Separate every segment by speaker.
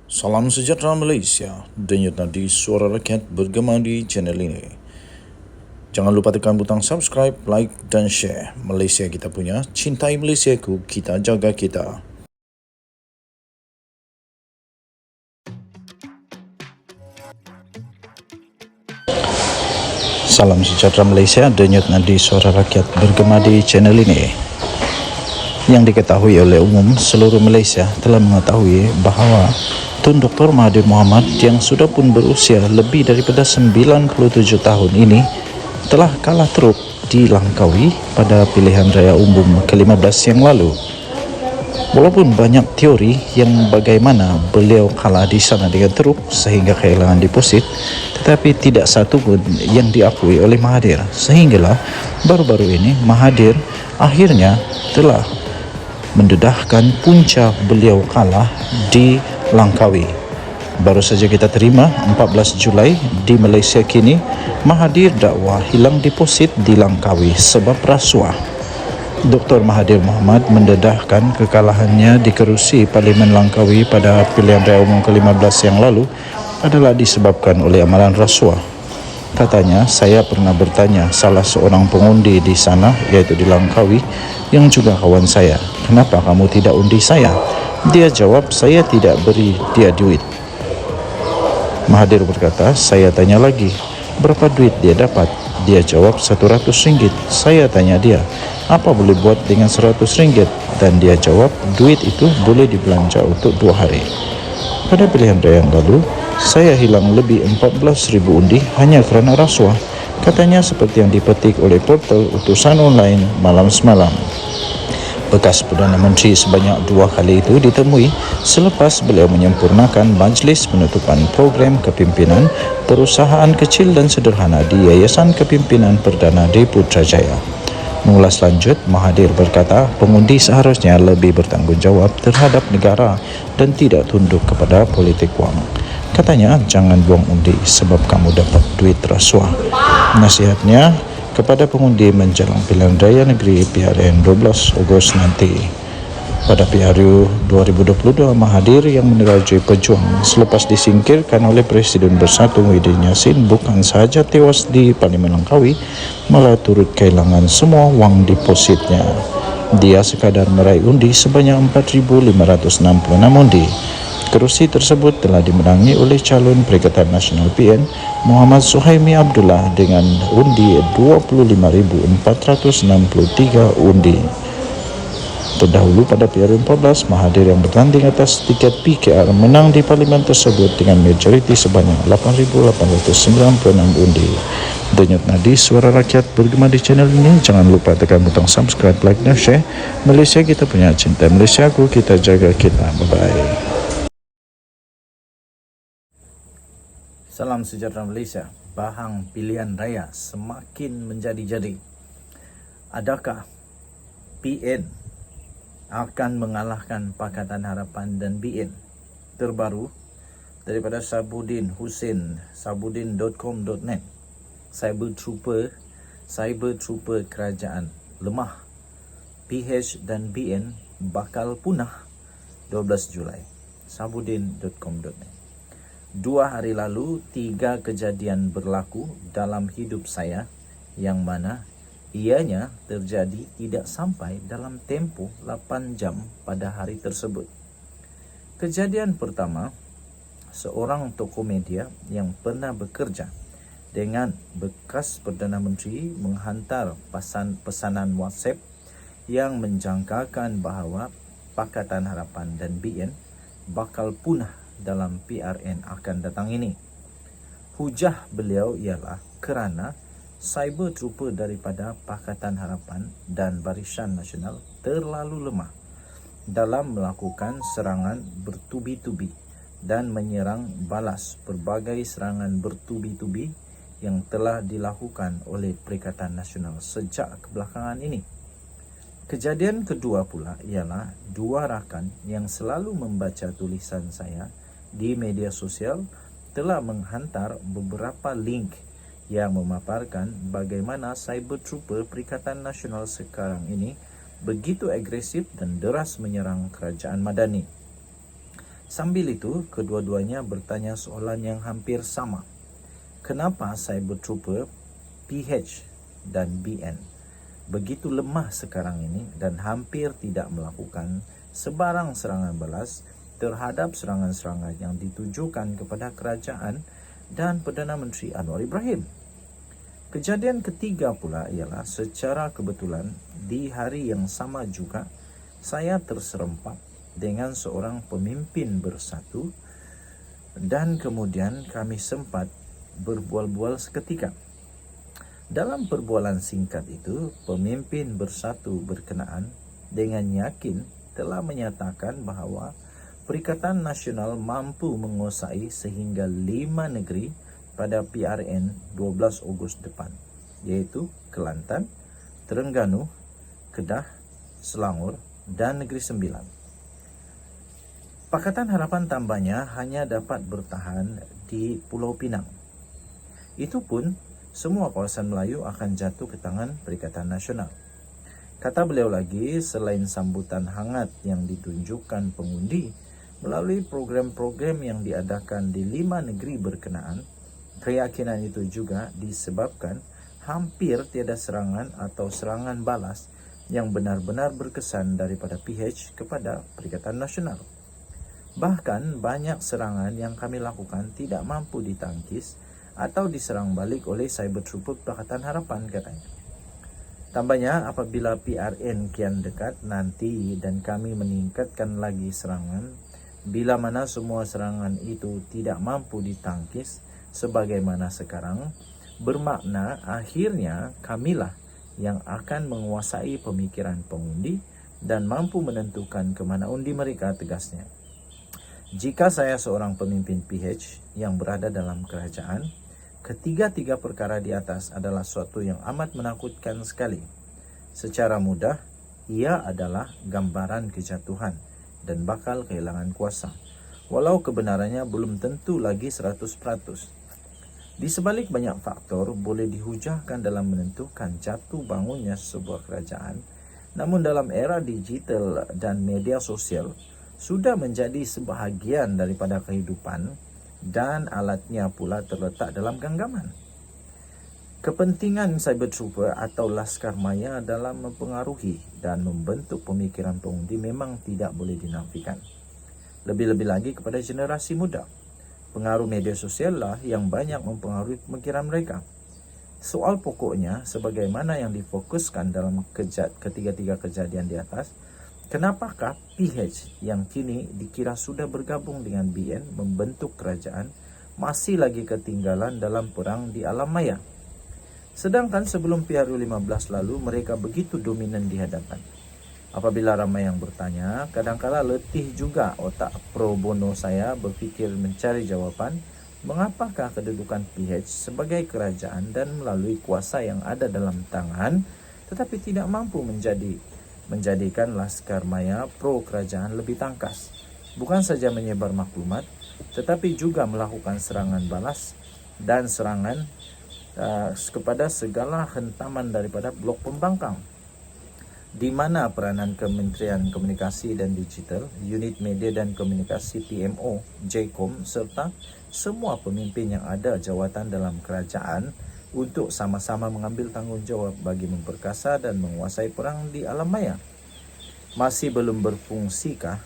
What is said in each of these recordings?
Speaker 1: Salam sejahtera Malaysia, denyut nadi suara rakyat bergema di channel ini. Jangan lupa tekan butang subscribe, like dan share. Malaysia kita punya, cintai Malaysiaku, kita jaga kita. Salam sejahtera Malaysia, denyut nadi suara rakyat bergema di channel ini. Yang diketahui oleh umum, seluruh Malaysia telah mengetahui bahawa Tun Dr. Mahathir Mohamad yang sudah pun berusia lebih daripada 97 tahun ini telah kalah teruk di Langkawi pada pilihan raya umum ke-15 yang lalu. Walaupun banyak teori yang bagaimana beliau kalah di sana dengan teruk sehingga kehilangan deposit, tetapi tidak satu pun yang diakui oleh Mahathir. Sehinggalah baru-baru ini Mahathir akhirnya telah mendedahkan punca beliau kalah di Langkawi. Baru saja kita terima 14 Julai di Malaysia kini Mahathir dakwa hilang deposit di Langkawi sebab rasuah. Dr. Mahathir Mohamad mendedahkan kekalahannya di kerusi Parlimen Langkawi pada pilihan raya umum ke-15 yang lalu adalah disebabkan oleh amalan rasuah. Katanya, saya pernah bertanya salah seorang pengundi di sana, iaitu di Langkawi, yang juga kawan saya, kenapa kamu tidak undi saya? Dia jawab, saya tidak beri dia duit. Mahathir berkata, saya tanya lagi, berapa duit dia dapat? Dia jawab, RM100. Saya tanya dia, apa boleh buat dengan RM100? Dan dia jawab, duit itu boleh dibelanja untuk 2 hari. Pada pilihan raya yang lalu, saya hilang lebih 14,000 undi hanya kerana rasuah. Katanya seperti yang dipetik oleh portal utusan online malam semalam. Bekas Perdana Menteri sebanyak 2 kali itu ditemui selepas beliau menyempurnakan majlis penutupan program kepimpinan perusahaan kecil dan sederhana di Yayasan Kepimpinan Perdana di Putrajaya. Mengulas lanjut, Mahathir berkata pengundi seharusnya lebih bertanggungjawab terhadap negara dan tidak tunduk kepada politik wang. Katanya, jangan buang undi sebab kamu dapat duit rasuah. Nasihatnya kepada pengundi menjelang pilihan raya negeri PRN 12 Ogos nanti. Pada PRU 2022, Mahathir yang menerajui pejuang selepas disingkirkan oleh Presiden Bersatu Muhyiddin Yassin bukan sahaja tewas di Parlimen Langkawi, malah turut kehilangan semua wang depositnya. Dia sekadar meraih undi sebanyak 4,566 undi. Kerusi tersebut telah dimenangi oleh calon Perikatan Nasional PN Muhammad Suhaimi Abdullah dengan undi 25,463 undi. Terdahulu pada PRU 14, Mahathir yang bertanding atas tiket PKR menang di parlimen tersebut dengan majoriti sebanyak 8,896 undi. Denyut nadi suara rakyat bergema di channel ini. Jangan lupa tekan butang subscribe, like dan share. Malaysia kita punya, cinta Malaysiaku, kita jaga kita. Bye-bye. Salam sejahtera Malaysia. Bahang pilihan raya semakin menjadi-jadi. Adakah PN akan mengalahkan Pakatan Harapan dan BN? Terbaru daripada Sabudin Hussein, sabudin.com.net. Cyber Trooper kerajaan lemah. PH dan BN bakal punah 12 Julai. sabudin.com.net. 2 hari lalu 3 kejadian berlaku dalam hidup saya yang mana ianya terjadi tidak sampai dalam tempoh 8 jam pada hari tersebut. Kejadian pertama, seorang tokoh media yang pernah bekerja dengan bekas Perdana Menteri menghantar pesanan WhatsApp yang menjangkakan bahawa Pakatan Harapan dan BN bakal punah dalam PRN akan datang ini. Hujah beliau ialah kerana cyber trooper daripada Pakatan Harapan dan Barisan Nasional terlalu lemah dalam melakukan serangan bertubi-tubi dan menyerang balas pelbagai serangan bertubi-tubi yang telah dilakukan oleh Perikatan Nasional sejak kebelakangan ini. Kejadian kedua pula ialah 2 rakan yang selalu membaca tulisan saya di media sosial telah menghantar beberapa link yang memaparkan bagaimana cyber trooper Perikatan Nasional sekarang ini begitu agresif dan deras menyerang kerajaan Madani. Sambil itu, kedua-duanya bertanya soalan yang hampir sama. Kenapa Cyber Trooper, PH dan BN begitu lemah sekarang ini dan hampir tidak melakukan sebarang serangan balas terhadap serangan-serangan yang ditujukan kepada kerajaan dan Perdana Menteri Anwar Ibrahim? Kejadian ketiga pula ialah secara kebetulan di hari yang sama juga saya terserempak dengan seorang pemimpin bersatu dan kemudian kami sempat berbual-bual seketika. Dalam perbualan singkat itu, pemimpin bersatu berkenaan dengan yakin telah menyatakan bahawa Perikatan Nasional mampu menguasai sehingga 5 negeri pada PRN 12 Ogos depan, iaitu Kelantan, Terengganu, Kedah, Selangor dan Negeri Sembilan. Pakatan Harapan tambahnya hanya dapat bertahan di Pulau Pinang. Itu pun semua kawasan Melayu akan jatuh ke tangan Perikatan Nasional. Kata beliau lagi, selain sambutan hangat yang ditunjukkan pengundi melalui program-program yang diadakan di 5 negeri berkenaan, keyakinan itu juga disebabkan hampir tiada serangan atau serangan balas yang benar-benar berkesan daripada PH kepada Perikatan Nasional. Bahkan banyak serangan yang kami lakukan tidak mampu ditangkis atau diserang balik oleh Cyber Trooper Pakatan Harapan, katanya. Tambahnya, apabila PRN kian dekat nanti dan kami meningkatkan lagi serangan, bila mana semua serangan itu tidak mampu ditangkis sebagaimana sekarang, bermakna akhirnya kamilah yang akan menguasai pemikiran pengundi dan mampu menentukan ke mana undi mereka, tegasnya. Jika saya seorang pemimpin PH yang berada dalam kerajaan, ketiga-tiga perkara di atas adalah suatu yang amat menakutkan sekali. Secara mudah, ia adalah gambaran kejatuhan dan bakal kehilangan kuasa, walau kebenarannya belum tentu lagi 100%. Di sebalik banyak faktor boleh dihujahkan dalam menentukan jatuh bangunnya sebuah kerajaan, namun dalam era digital dan media sosial sudah menjadi sebahagian daripada kehidupan dan alatnya pula terletak dalam genggaman. Kepentingan Cyber Trooper atau Laskar Maya dalam mempengaruhi dan membentuk pemikiran pengundi memang tidak boleh dinafikan. Lebih-lebih lagi kepada generasi muda. Pengaruh media sosial lah yang banyak mempengaruhi pemikiran mereka. Soal pokoknya, sebagaimana yang difokuskan dalam ketiga-tiga kejadian di atas, kenapakah PH yang kini dikira sudah bergabung dengan BN membentuk kerajaan masih lagi ketinggalan dalam perang di alam maya? Sedangkan sebelum PRU 15 lalu mereka begitu dominan di hadapan. Apabila ramai yang bertanya, kadangkala letih juga otak pro bono saya berfikir mencari jawapan mengapakah kedudukan PH sebagai kerajaan dan melalui kuasa yang ada dalam tangan tetapi tidak mampu menjadikan Laskar Maya pro kerajaan lebih tangkas. Bukan saja menyebar maklumat, tetapi juga melakukan serangan balas dan serangan kepada segala hentaman daripada blok pembangkang, di mana peranan Kementerian Komunikasi dan Digital, Unit Media dan Komunikasi PMO, JCOM serta semua pemimpin yang ada jawatan dalam kerajaan untuk sama-sama mengambil tanggungjawab bagi memperkasa dan menguasai perang di alam maya. Masih belum berfungsikah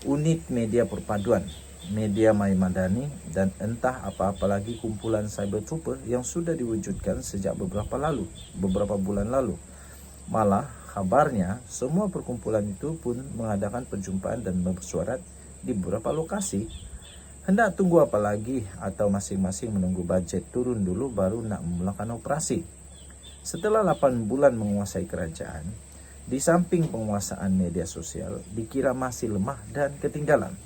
Speaker 1: unit media perpaduan, media Mai Madani dan entah apa-apa lagi kumpulan Cyber Trooper yang sudah diwujudkan sejak beberapa bulan lalu? Malah kabarnya semua perkumpulan itu pun mengadakan perjumpaan dan bersuarat di beberapa lokasi. Hendak tunggu apa lagi atau masing-masing menunggu bajet turun dulu baru nak memulakan operasi? Setelah 8 bulan menguasai kerajaan, di samping penguasaan media sosial dikira masih lemah dan ketinggalan.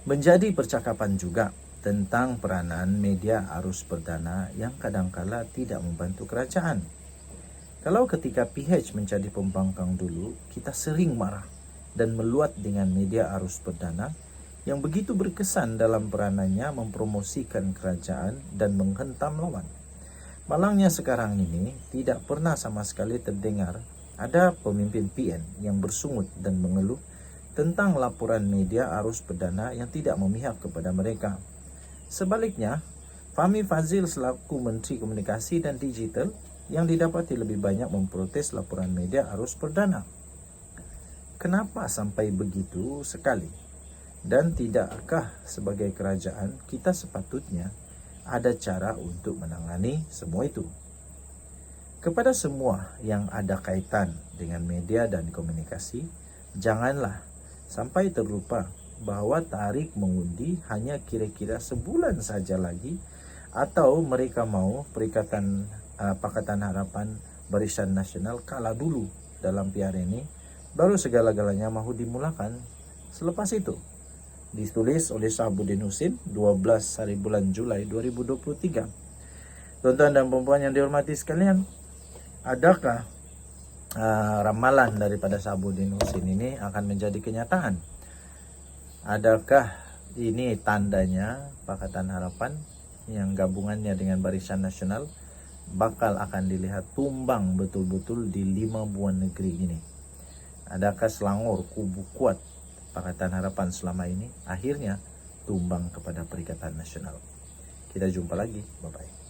Speaker 1: Menjadi percakapan juga tentang peranan media arus perdana yang kadangkala tidak membantu kerajaan. Kalau ketika PH menjadi pembangkang dulu, kita sering marah dan meluat dengan media arus perdana yang begitu berkesan dalam peranannya mempromosikan kerajaan dan menghentam lawan. Malangnya sekarang ini tidak pernah sama sekali terdengar ada pemimpin PN yang bersungut dan mengeluh tentang laporan media arus perdana yang tidak memihak kepada mereka. Sebaliknya, Fahmi Fadzil selaku Menteri Komunikasi dan Digital yang didapati lebih banyak memprotes laporan media arus perdana. Kenapa sampai begitu sekali? Dan tidakkah sebagai kerajaan kita sepatutnya ada cara untuk menangani semua itu? Kepada semua yang ada kaitan dengan media dan komunikasi, janganlah sampai terlupa bahwa tarikh mengundi hanya kira-kira sebulan saja lagi, atau mereka mau Pakatan Harapan Barisan Nasional kalah dulu dalam PR ini, baru segala-galanya mahu dimulakan selepas itu. Ditulis oleh Syahabuddin Husin 12 hari bulan Julai 2023. Tuan-tuan dan puan yang dihormati sekalian, adakah ramalan daripada Syahabuddin Husin ini akan menjadi kenyataan? Adakah ini tandanya Pakatan Harapan yang gabungannya dengan Barisan Nasional bakal akan dilihat tumbang betul-betul di 5 buah negeri ini? Adakah Selangor, kubu kuat Pakatan Harapan selama ini akhirnya tumbang kepada Perikatan Nasional? Kita jumpa lagi, bye-bye.